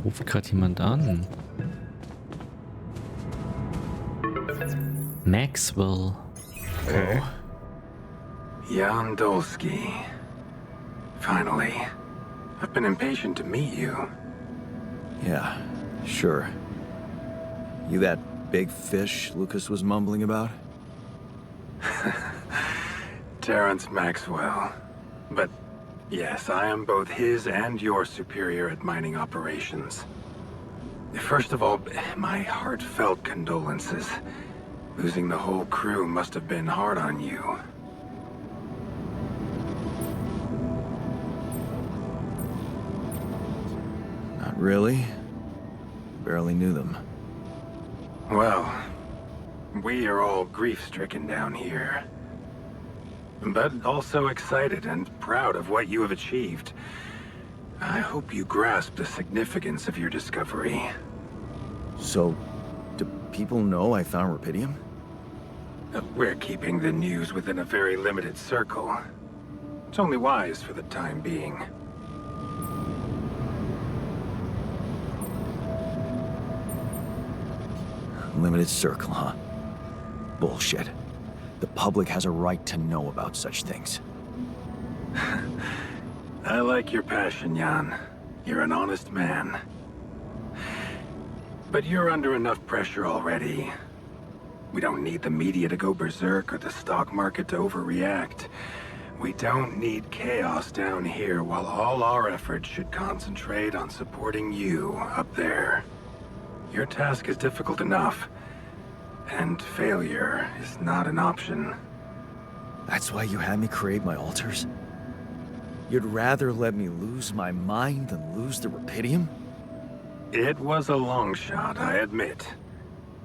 ruft gerade jemand an. Maxwell. Okay. Jan Dolsky. Finally. I've been impatient to meet you. Yeah, sure. You that big fish Lucas was mumbling about? Terrence Maxwell. But yes, I am both his and your superior at mining operations. First of all, my heartfelt condolences. Losing the whole crew must have been hard on you. Not really. Barely knew them. Well, we are all grief-stricken down here. But also excited and proud of what you have achieved. I hope you grasp the significance of your discovery. So, do people know I found Repidium? We're keeping the news within a very limited circle. It's only wise for the time being. Limited circle, huh? Bullshit. The public has a right to know about such things. I like your passion, Jan. You're an honest man. But you're under enough pressure already. We don't need the media to go berserk or the stock market to overreact. We don't need chaos down here while all our efforts should concentrate on supporting you up there. Your task is difficult enough, and failure is not an option. That's why you had me create my altars? You'd rather let me lose my mind than lose the Repidium? It was a long shot, I admit.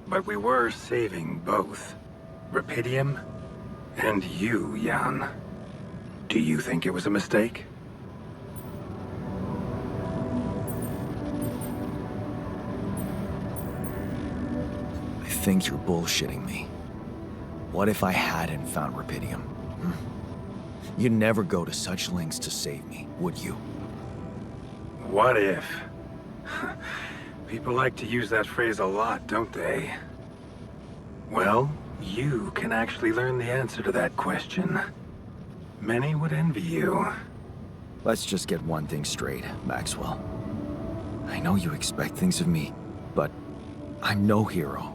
But we were saving both. Repidium and you, Jan. Do you think it was a mistake? I think you're bullshitting me. What if I hadn't found Repidium? You'd never go to such lengths to save me, would you? What if? People like to use that phrase a lot, don't they? Well, you can actually learn the answer to that question. Many would envy you. Let's just get one thing straight, Maxwell. I know you expect things of me, but I'm no hero.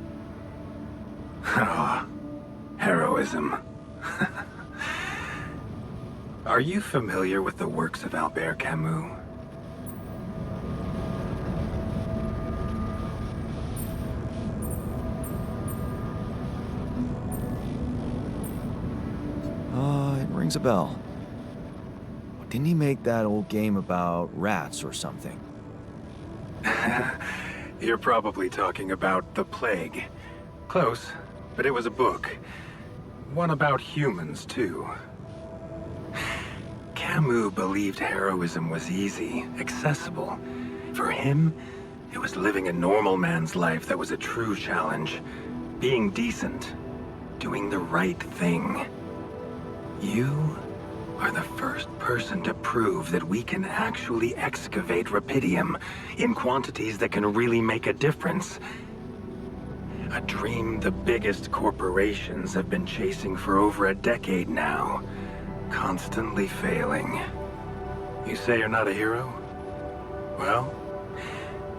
Ah, heroism. Are you familiar with the works of Albert Camus? It rings a bell. Didn't he make that old game about rats or something? You're probably talking about The Plague. Close, but it was a book. One about humans, too. Camus believed heroism was easy, accessible. For him, it was living a normal man's life that was a true challenge. Being decent. Doing the right thing. You are the first person to prove that we can actually excavate Repidium in quantities that can really make a difference. A dream the biggest corporations have been chasing for over a decade now, constantly failing. You say you're not a hero? Well,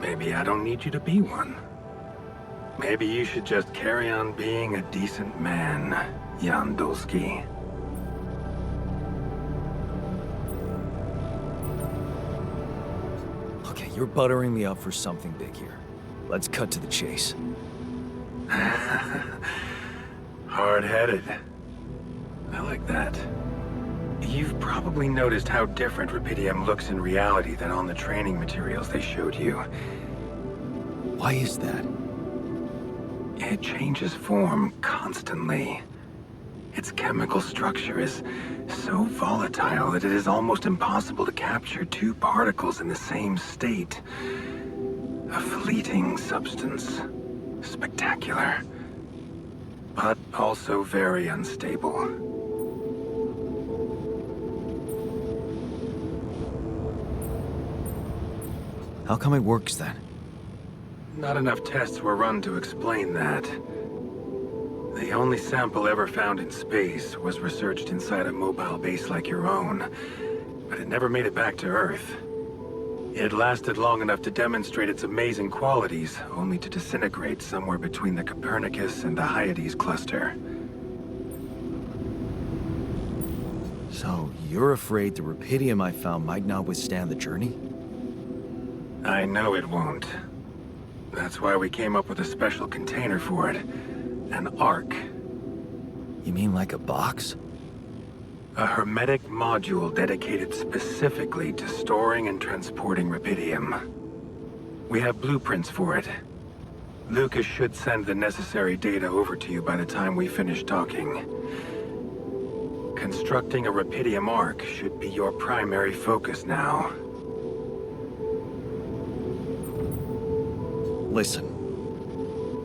maybe I don't need you to be one. Maybe you should just carry on being a decent man, Jan Dolsky. Okay, you're buttering me up for something big here. Let's cut to the chase. Hard-headed. I like that. You've probably noticed how different Repidium looks in reality than on the training materials they showed you. Why is that? It changes form constantly. Its chemical structure is so volatile that it is almost impossible to capture two particles in the same state. A fleeting substance. Spectacular. But also very unstable. How come it works then? Not enough tests were run to explain that. The only sample ever found in space was researched inside a mobile base like your own, but it never made it back to Earth. It lasted long enough to demonstrate its amazing qualities, only to disintegrate somewhere between the Copernicus and the Hyades cluster. So, you're afraid the Repidium I found might not withstand the journey? I know it won't. That's why we came up with a special container for it. An Ark. You mean like a box? A hermetic module dedicated specifically to storing and transporting Repidium. We have blueprints for it. Lucas should send the necessary data over to you by the time we finish talking. Constructing a Repidium Ark should be your primary focus now. Listen,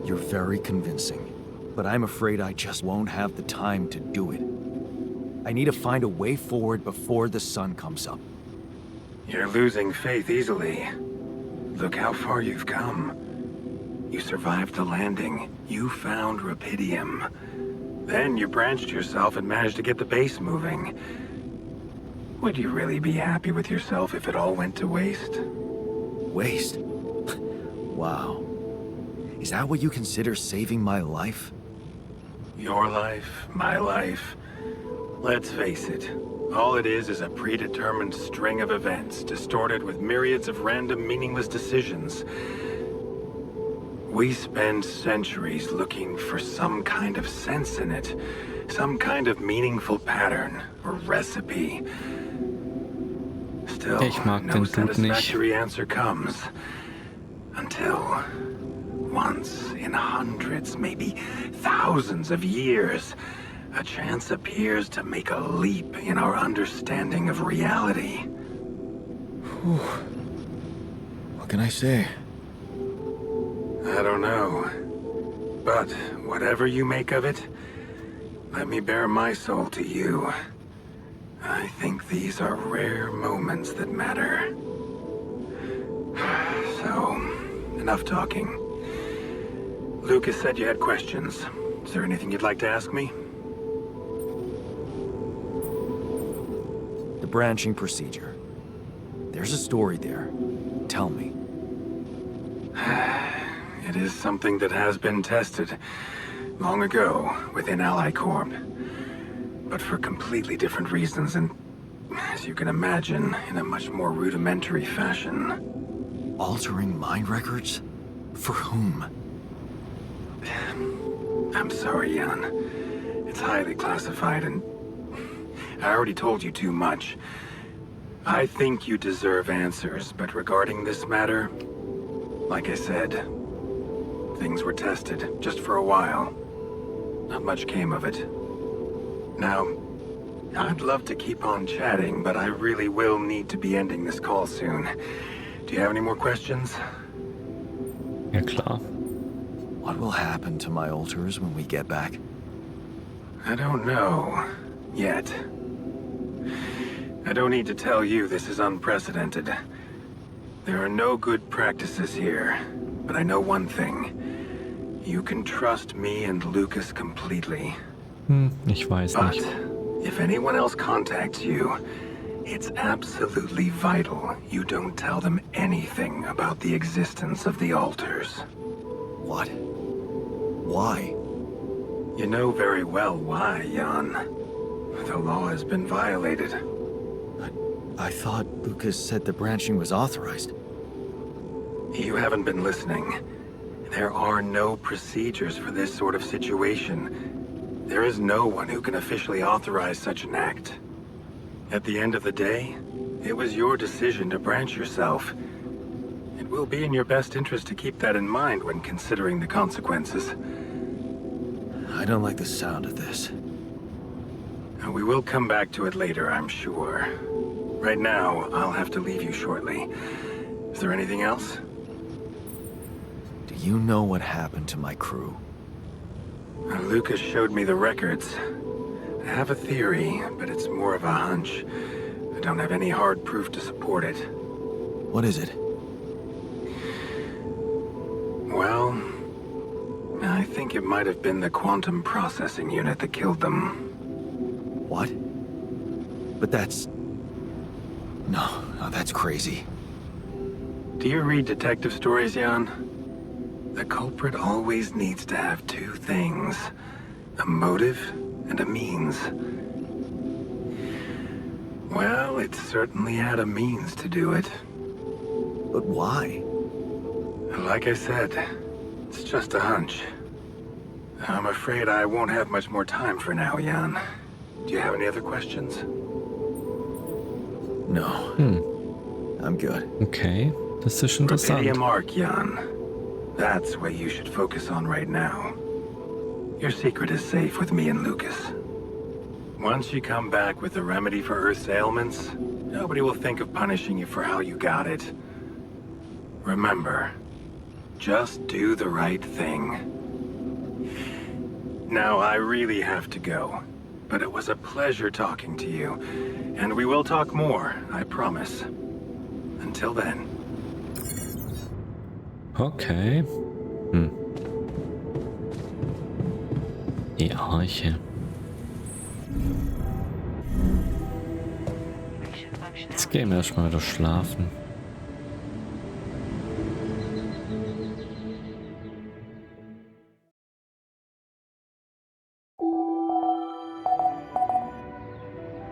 you're very convincing, but I'm afraid I just won't have the time to do it. I need to find a way forward before the sun comes up. You're losing faith easily. Look how far you've come. You survived the landing. You found Repidium. Then you branched yourself and managed to get the base moving. Would you really be happy with yourself if it all went to waste? Waste? Wow. Is that what you consider saving my life? Your life, my life. Let's face it, all it is a predetermined string of events, distorted with myriads of random, meaningless decisions. We spend centuries looking for some kind of sense in it, some kind of meaningful pattern or recipe. Still, Ich mag no den Dude nicht. satisfactory answer comes. Until once in hundreds, maybe thousands of years, a chance appears to make a leap in our understanding of reality. What can I say? I don't know. But whatever you make of it, let me bare my soul to you. I think these are rare moments that matter. So, enough talking. Lucas said you had questions. Is there anything you'd like to ask me? The branching procedure. There's a story there. Tell me. It is something that has been tested long ago within Ally Corp. But for completely different reasons and, as you can imagine, in a much more rudimentary fashion. Altering mind records? For whom? I'm sorry, Jan. It's highly classified and I already told you too much. I think you deserve answers, but regarding this matter, like I said, things were tested just for a while. Not much came of it. Now, I'd love to keep on chatting, but I really will need to be ending this call soon. Do you have any more questions? Ja klar. What will happen to my alters when we get back? I don't know. Yet. I don't need to tell you this is unprecedented. There are no good practices here, but I know one thing. You can trust me and Lucas completely. Ich weiß But nicht. if anyone else contacts you, it's absolutely vital you don't tell them anything about the existence of the alters. What? Why? You know very well why, Jan. The law has been violated. I thought Lucas said the branching was authorized. You haven't been listening. There are no procedures for this sort of situation. There is no one who can officially authorize such an act. At the end of the day, it was your decision to branch yourself. It will be in your best interest to keep that in mind when considering the consequences. I don't like the sound of this. We will come back to it later, I'm sure. Right now, I'll have to leave you shortly. Is there anything else? Do you know what happened to my crew? Lucas showed me the records. I have a theory, but it's more of a hunch. I don't have any hard proof to support it. What is it? Well, I think it might have been the quantum processing unit that killed them. What? But that's... No, that's crazy. Do you read detective stories, Jan? The culprit always needs to have two things. A motive and a means. Well, it certainly had a means to do it. But why? Like I said, it's just a hunch. I'm afraid I won't have much more time for now, Jan. Do you have any other questions? No. I'm good. Okay, das ist interessant. Repidium-Arche, Jan. That's what you should focus on right now. Your secret is safe with me and Lucas. Once you come back with a remedy for Earth's ailments, nobody will think of punishing you for how you got it. Remember, just do the right thing. Now, I really have to go, but it was a pleasure talking to you, and we will talk more, I promise. Until then. Okay. Die Arche. Jetzt gehen wir erstmal wieder schlafen.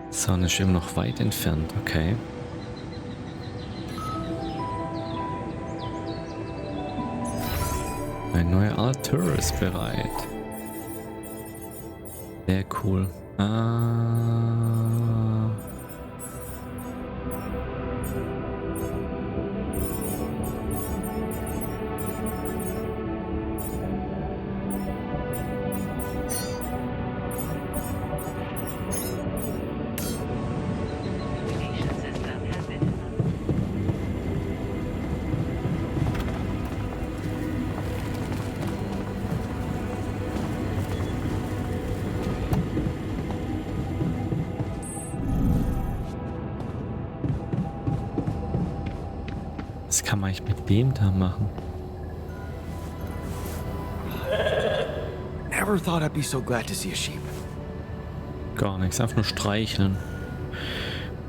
Die Sonne ist immer noch weit entfernt, okay. Ein neuer Alter ist bereit. Sehr cool. Was kann man eigentlich mit dem da machen? Never thought I'd be so glad to see a sheep. Gar nichts, einfach nur streicheln.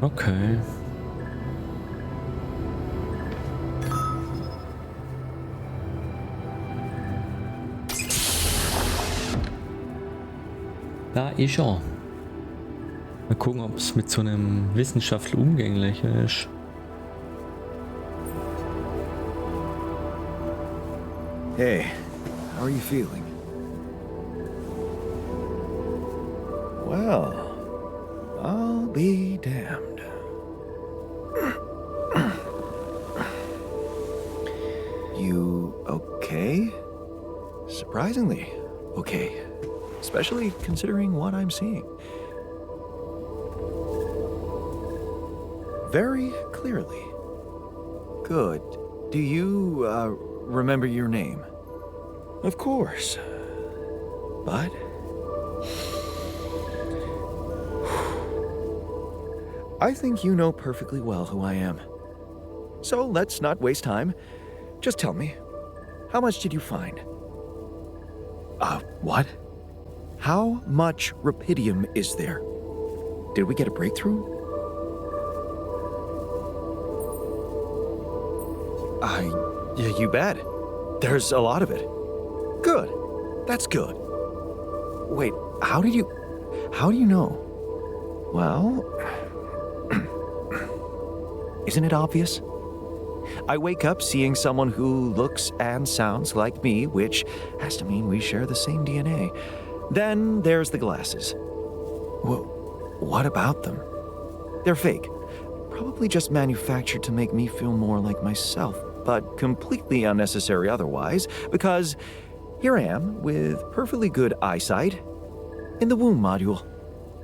Okay. Da ist er. Mal gucken, ob es mit so einem Wissenschaftler umgänglicher ist. Hey, how are you feeling? Well, I'll be damned. You okay? Surprisingly okay. Especially considering what I'm seeing. Very clearly. Good. Do you, remember your name? Of course. But... I think you know perfectly well who I am. So let's not waste time. Just tell me, how much did you find? What? How much Repidium is there? Did we get a breakthrough? Yeah, you bet. There's a lot of it. Good. That's good. Wait, how do you know? Well, isn't it obvious? I wake up seeing someone who looks and sounds like me, which has to mean we share the same DNA. Then there's the glasses. Well, what about them? They're fake. Probably just manufactured to make me feel more like myself, but completely unnecessary otherwise, because here I am with perfectly good eyesight in the womb module,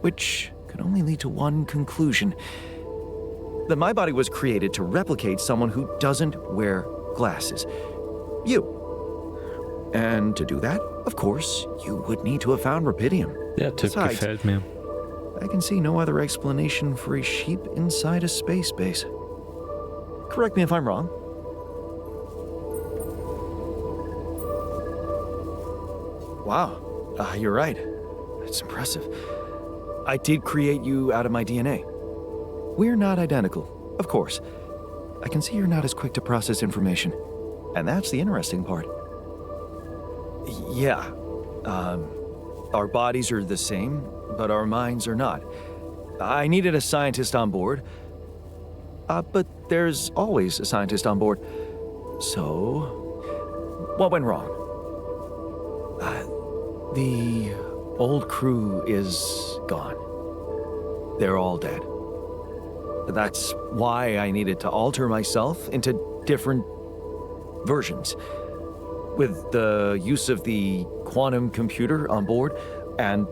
which can only lead to one conclusion: that my body was created to replicate someone who doesn't wear glasses. You. And to do that, of course, you would need to have found Repidium. Der Typ gefällt mir. I can see no other explanation for a sheep inside a space base. Correct me if I'm wrong. Wow, you're right. It's impressive. I did create you out of my DNA. We're not identical, of course. I can see you're not as quick to process information. And that's the interesting part. Yeah, our bodies are the same, but our minds are not. I needed a scientist on board. But there's always a scientist on board. So, what went wrong? The old crew is gone. They're all dead. That's why I needed to alter myself into different versions. With the use of the quantum computer on board and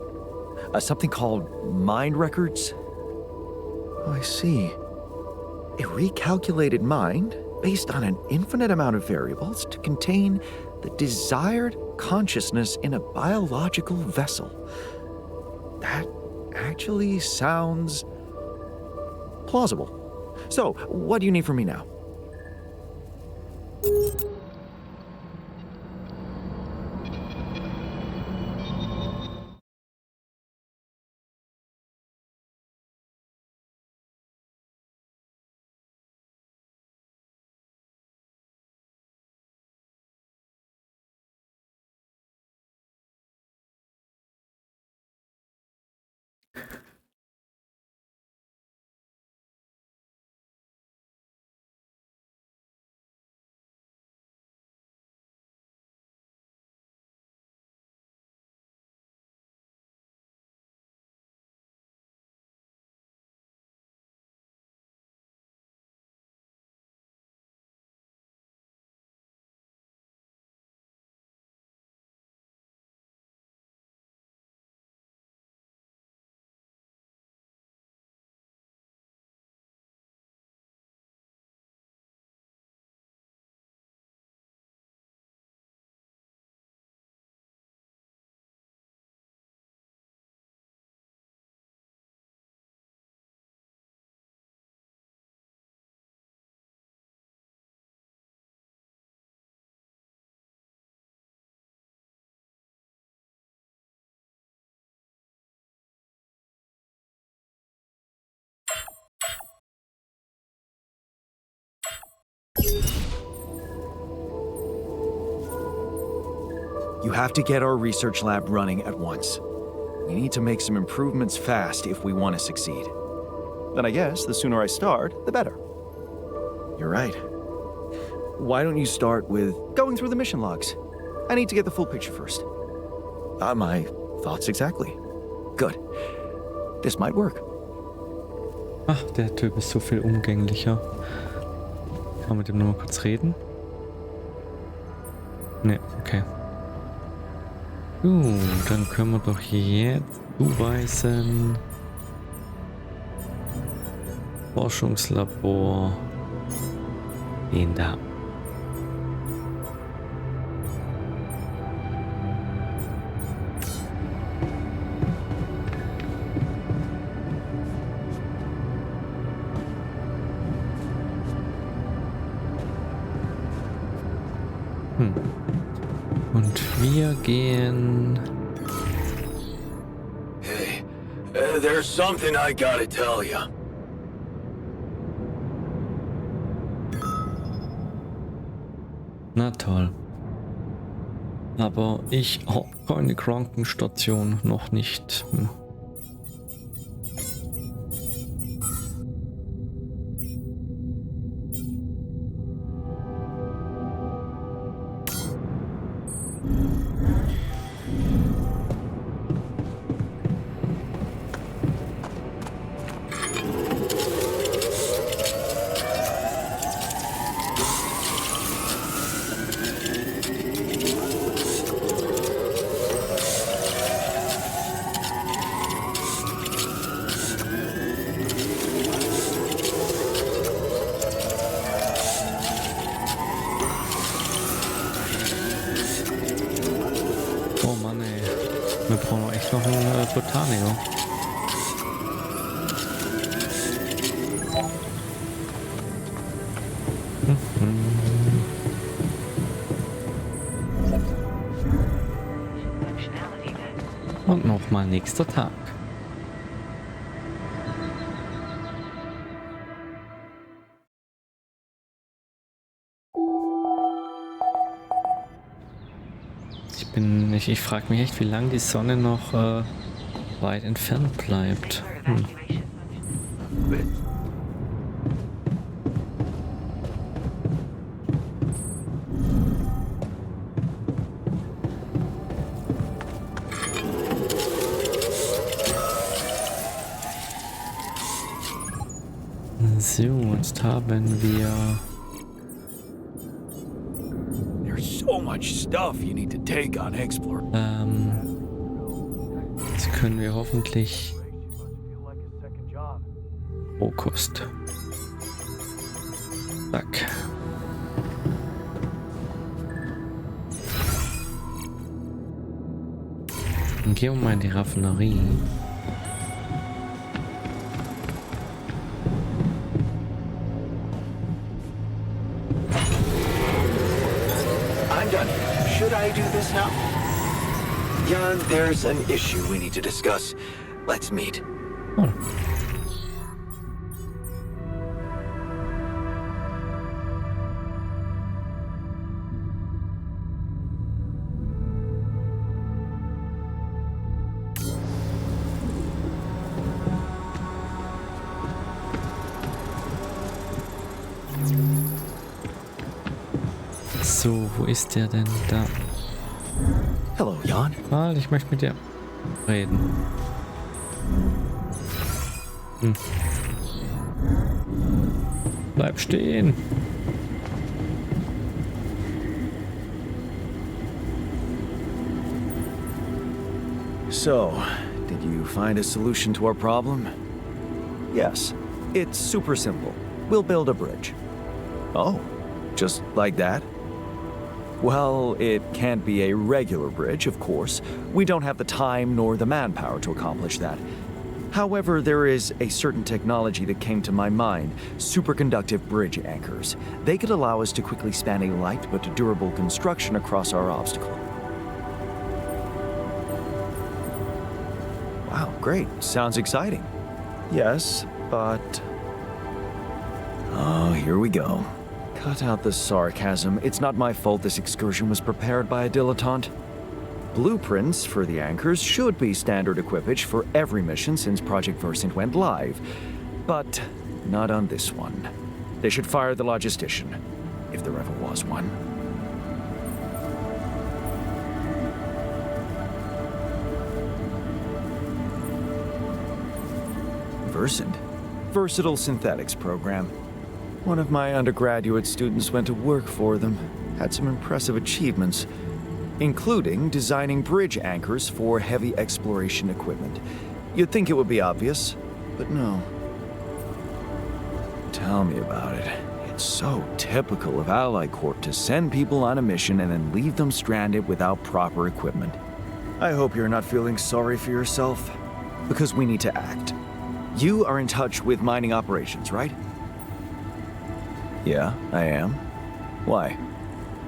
something called mind records. Oh, I see. A recalculated mind based on an infinite amount of variables to contain the desired consciousness in a biological vessel. That actually sounds plausible. So, what do you need from me now? You have to get our research lab running at once. We need to make some improvements fast if we want to succeed. Then I guess the sooner I start, the better. You're right. Why don't you start with going through the mission logs? I need to get the full picture first. My thoughts exactly. Good. This might work. Ach, der Typ ist so viel umgänglicher. Kann man mit dem nur mal kurz reden? Ne, okay. Dann können wir doch jetzt zuweisen. Forschungslabor. Den da. Und wir gehen... Hey, there's something I gotta tell you. Na toll. Aber ich habe keine Krankenstation, noch nicht. Wir brauchen echt noch einen Botaniker. Und nochmal nächster Tag. Ich frage mich echt, wie lange die Sonne noch weit entfernt bleibt. So, jetzt haben wir... So much stuff you need to take on Explore. Jetzt können wir hoffentlich Rohkost. Zack. Dann gehen wir mal in die Raffinerie. Should I do this now? Jan, there's an issue we need to discuss. Let's meet. Oh. So, wo ist der denn da? Hello, Jan. Halt, ich möchte mit dir reden. Bleib stehen. So, did you find a solution to our problem? Yes. It's super simple. We'll build a bridge. Oh, just like that? Well, it can't be a regular bridge, of course. We don't have the time nor the manpower to accomplish that. However, there is a certain technology that came to my mind, superconductive bridge anchors. They could allow us to quickly span a light but durable construction across our obstacle. Wow, great. Sounds exciting. Yes, but... Oh, here we go. Cut out the sarcasm. It's not my fault this excursion was prepared by a dilettante. Blueprints for the anchors should be standard equipage for every mission since Project Versant went live, but not on this one. They should fire the logistician, if there ever was one. Versant? Versatile Synthetics Program. One of my undergraduate students went to work for them, had some impressive achievements, including designing bridge anchors for heavy exploration equipment. You'd think it would be obvious, but no. Tell me about it. It's so typical of Ally Corp to send people on a mission and then leave them stranded without proper equipment. I hope you're not feeling sorry for yourself, because we need to act. You are in touch with mining operations, right? Yeah, I am. Why?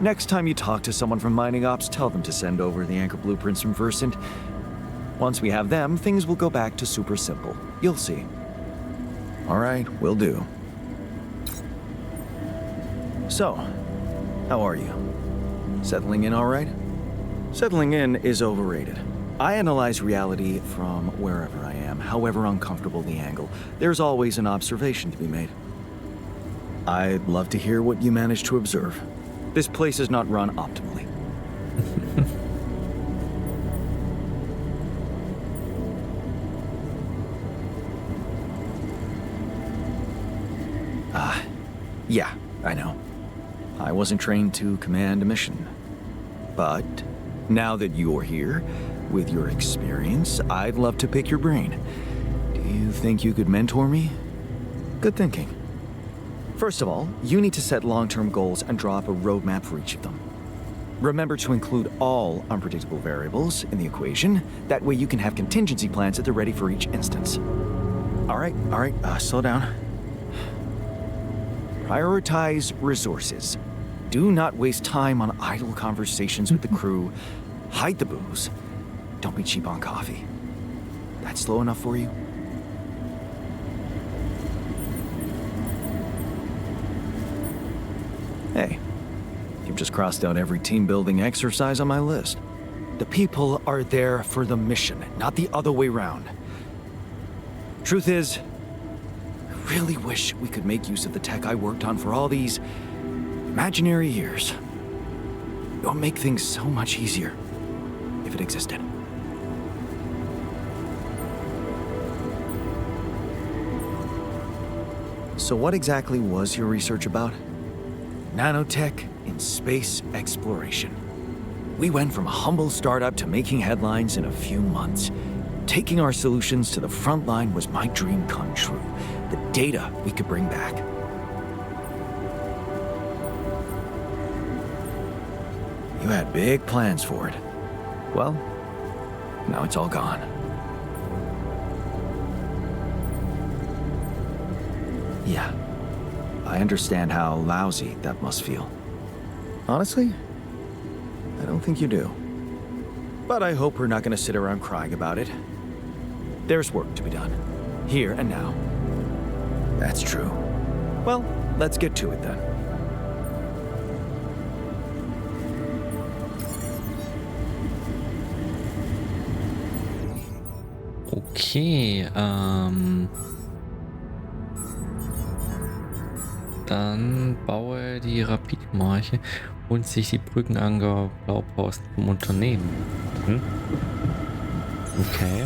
Next time you talk to someone from mining ops, tell them to send over the anchor blueprints from Versant. Once we have them, things will go back to super simple. You'll see. All right, will do. So, how are you? Settling in all right? Settling in is overrated. I analyze reality from wherever I am, however uncomfortable the angle. There's always an observation to be made. I'd love to hear what you managed to observe. This place is not run optimally. Yeah, I know. I wasn't trained to command a mission. But now that you're here, with your experience, I'd love to pick your brain. Do you think you could mentor me? Good thinking. First of all, you need to set long-term goals and draw up a roadmap for each of them. Remember to include all unpredictable variables in the equation. That way you can have contingency plans at the ready for each instance. All right, slow down. Prioritize resources. Do not waste time on idle conversations with the crew. Hide the booze. Don't be cheap on coffee. That's slow enough for you? Hey, you've just crossed out every team-building exercise on my list. The people are there for the mission, not the other way round. Truth is, I really wish we could make use of the tech I worked on for all these imaginary years. It would make things so much easier if it existed. So what exactly was your research about? Nanotech in space exploration. We went from a humble startup to making headlines in a few months. Taking our solutions to the front line was my dream come true. The data we could bring back. You had big plans for it. Well, now it's all gone. Yeah, I understand how lousy that must feel. Honestly, I don't think you do. But I hope we're not going to sit around crying about it. There's work to be done, here and now. That's true. Well, let's get to it then. Okay, dann baue die Repidium-Arche und sich die Brückenanker Blaupausen vom Unternehmen. Okay.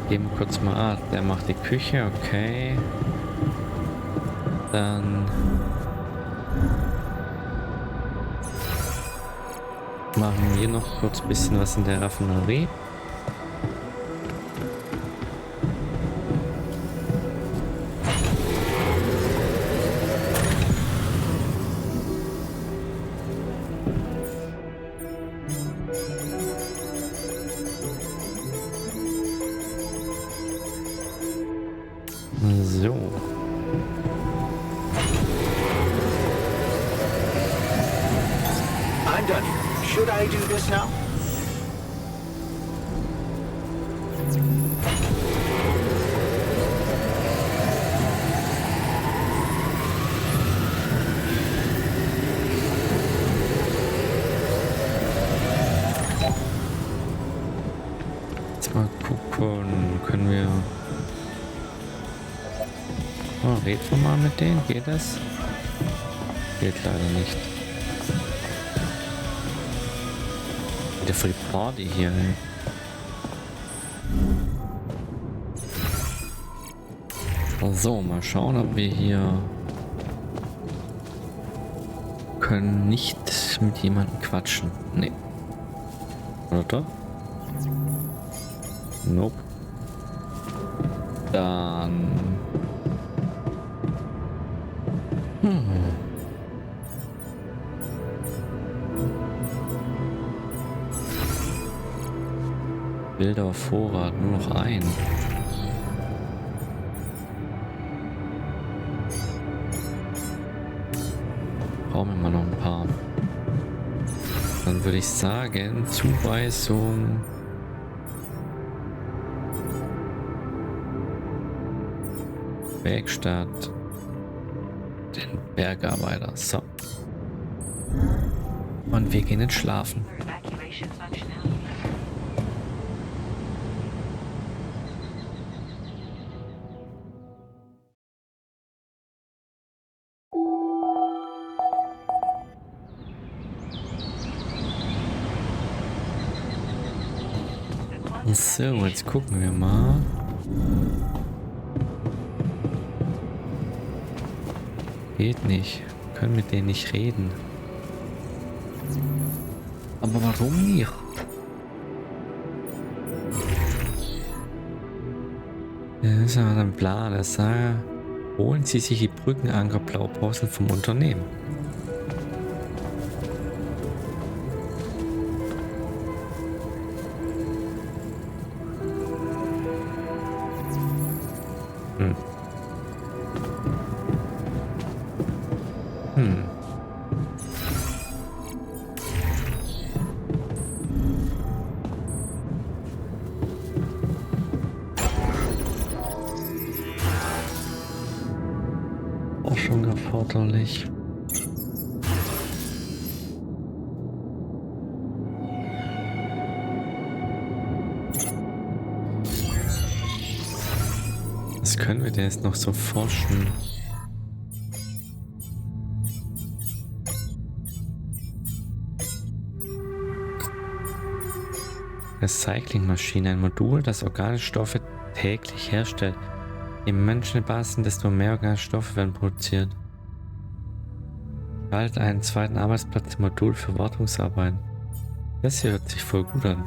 Gehen wir kurz mal der macht die Küche, okay. Dann machen wir noch kurz ein bisschen was in der Raffinerie. So. I'm done here. Should I do this now? Jetzt mal gucken, können wir... Oh, reden wir mal mit denen, geht das? Geht leider nicht. Wieder für die Party hier, ey. So, mal schauen, ob wir hier können nicht mit jemandem quatschen. Nee. Oder? Nope. Dann... Bilder auf Vorrat, nur noch ein. Brauchen wir mal noch ein paar. Dann würde ich sagen, Zuweisung. Werkstatt. Den Bergarbeiter. So. Und wir gehen ins Schlafen. So, jetzt gucken wir mal. Geht nicht. Wir können mit denen nicht reden. Aber warum nicht? Das ist ja ein Plan. Das sagt, holen Sie sich die Brückenanker Blaupausen vom Unternehmen. Forschung erforderlich. Was können wir denn jetzt noch so forschen? Recyclingmaschine, ein Modul, das organische Stoffe täglich herstellt. Je mehr Menschen im Bad sind, desto mehr organische Stoffe werden produziert. Bald einen zweiten Arbeitsplatz im Modul für Wartungsarbeiten. Das hier hört sich voll gut an.